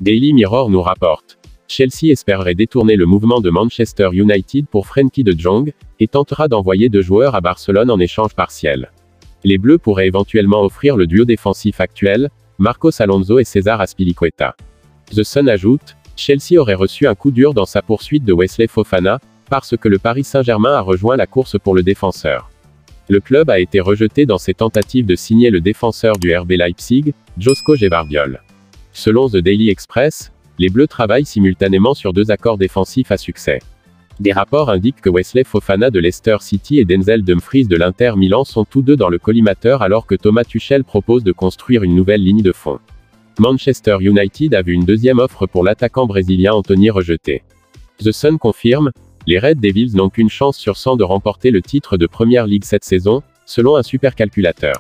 Daily Mirror nous rapporte. Chelsea espérerait détourner le mouvement de Manchester United pour Frenkie de Jong, et tentera d'envoyer 2 joueurs à Barcelone en échange partiel. Les Bleus pourraient éventuellement offrir le duo défensif actuel, Marcos Alonso et César Azpilicueta. The Sun ajoute, Chelsea aurait reçu un coup dur dans sa poursuite de Wesley Fofana, parce que le Paris Saint-Germain a rejoint la course pour le défenseur. Le club a été rejeté dans ses tentatives de signer le défenseur du RB Leipzig, Josko Gvardiol. Selon The Daily Express, les Bleus travaillent simultanément sur 2 accords défensifs à succès. Des rapports indiquent que Wesley Fofana de Leicester City et Denzel Dumfries de l'Inter Milan sont tous deux dans le collimateur alors que Thomas Tuchel propose de construire une nouvelle ligne de fond. Manchester United a vu une 2e offre pour l'attaquant brésilien Anthony rejetée. The Sun confirme, les Red Devils n'ont qu'une chance sur 100 de remporter le titre de Premier League cette saison, selon un supercalculateur.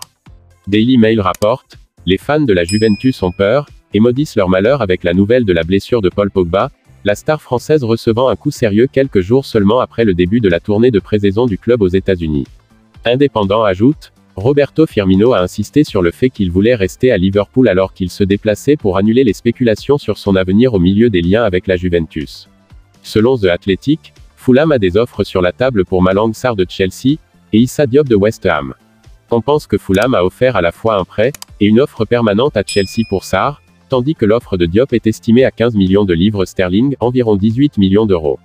Daily Mail rapporte, les fans de la Juventus ont peur, et maudissent leur malheur avec la nouvelle de la blessure de Paul Pogba, la star française recevant un coup sérieux quelques jours seulement après le début de la tournée de pré-saison du club aux États-Unis. Indépendant ajoute, Roberto Firmino a insisté sur le fait qu'il voulait rester à Liverpool alors qu'il se déplaçait pour annuler les spéculations sur son avenir au milieu des liens avec la Juventus. Selon The Athletic, Fulham a des offres sur la table pour Malang Sarr de Chelsea, et Issa Diop de West Ham. On pense que Fulham a offert à la fois un prêt, et une offre permanente à Chelsea pour Sarr, tandis que l'offre de Diop est estimée à 15 millions de livres sterling, environ 18 millions d'euros.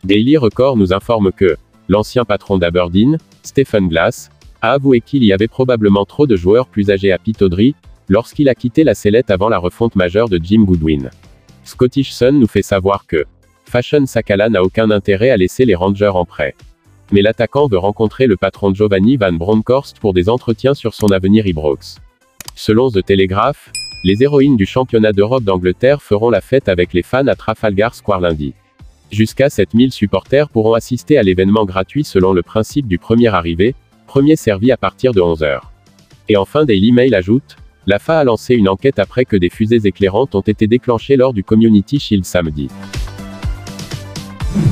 Daily Record nous informe que l'ancien patron d'Aberdeen, Stephen Glass, a avoué qu'il y avait probablement trop de joueurs plus âgés à Pittodrie, lorsqu'il a quitté la sellette avant la refonte majeure de Jim Goodwin. Scottish Sun nous fait savoir que Fashion Sakala n'a aucun intérêt à laisser les Rangers en prêt. Mais l'attaquant veut rencontrer le patron Giovanni Van Bronckhorst pour des entretiens sur son avenir Ibrox. Selon The Telegraph, les héroïnes du championnat d'Europe d'Angleterre feront la fête avec les fans à Trafalgar Square lundi. Jusqu'à 7000 supporters pourront assister à l'événement gratuit selon le principe du premier arrivé, premier servi à partir de 11h. Et enfin Daily Mail ajoute, la FA a lancé une enquête après que des fusées éclairantes ont été déclenchées lors du Community Shield samedi.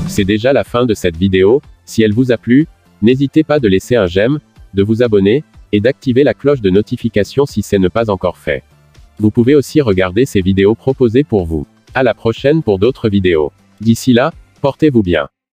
C'est déjà la fin de cette vidéo, si elle vous a plu, n'hésitez pas de laisser un j'aime, de vous abonner, et d'activer la cloche de notification si ce n'est pas encore fait. Vous pouvez aussi regarder ces vidéos proposées pour vous. À la prochaine pour d'autres vidéos. D'ici là, portez-vous bien.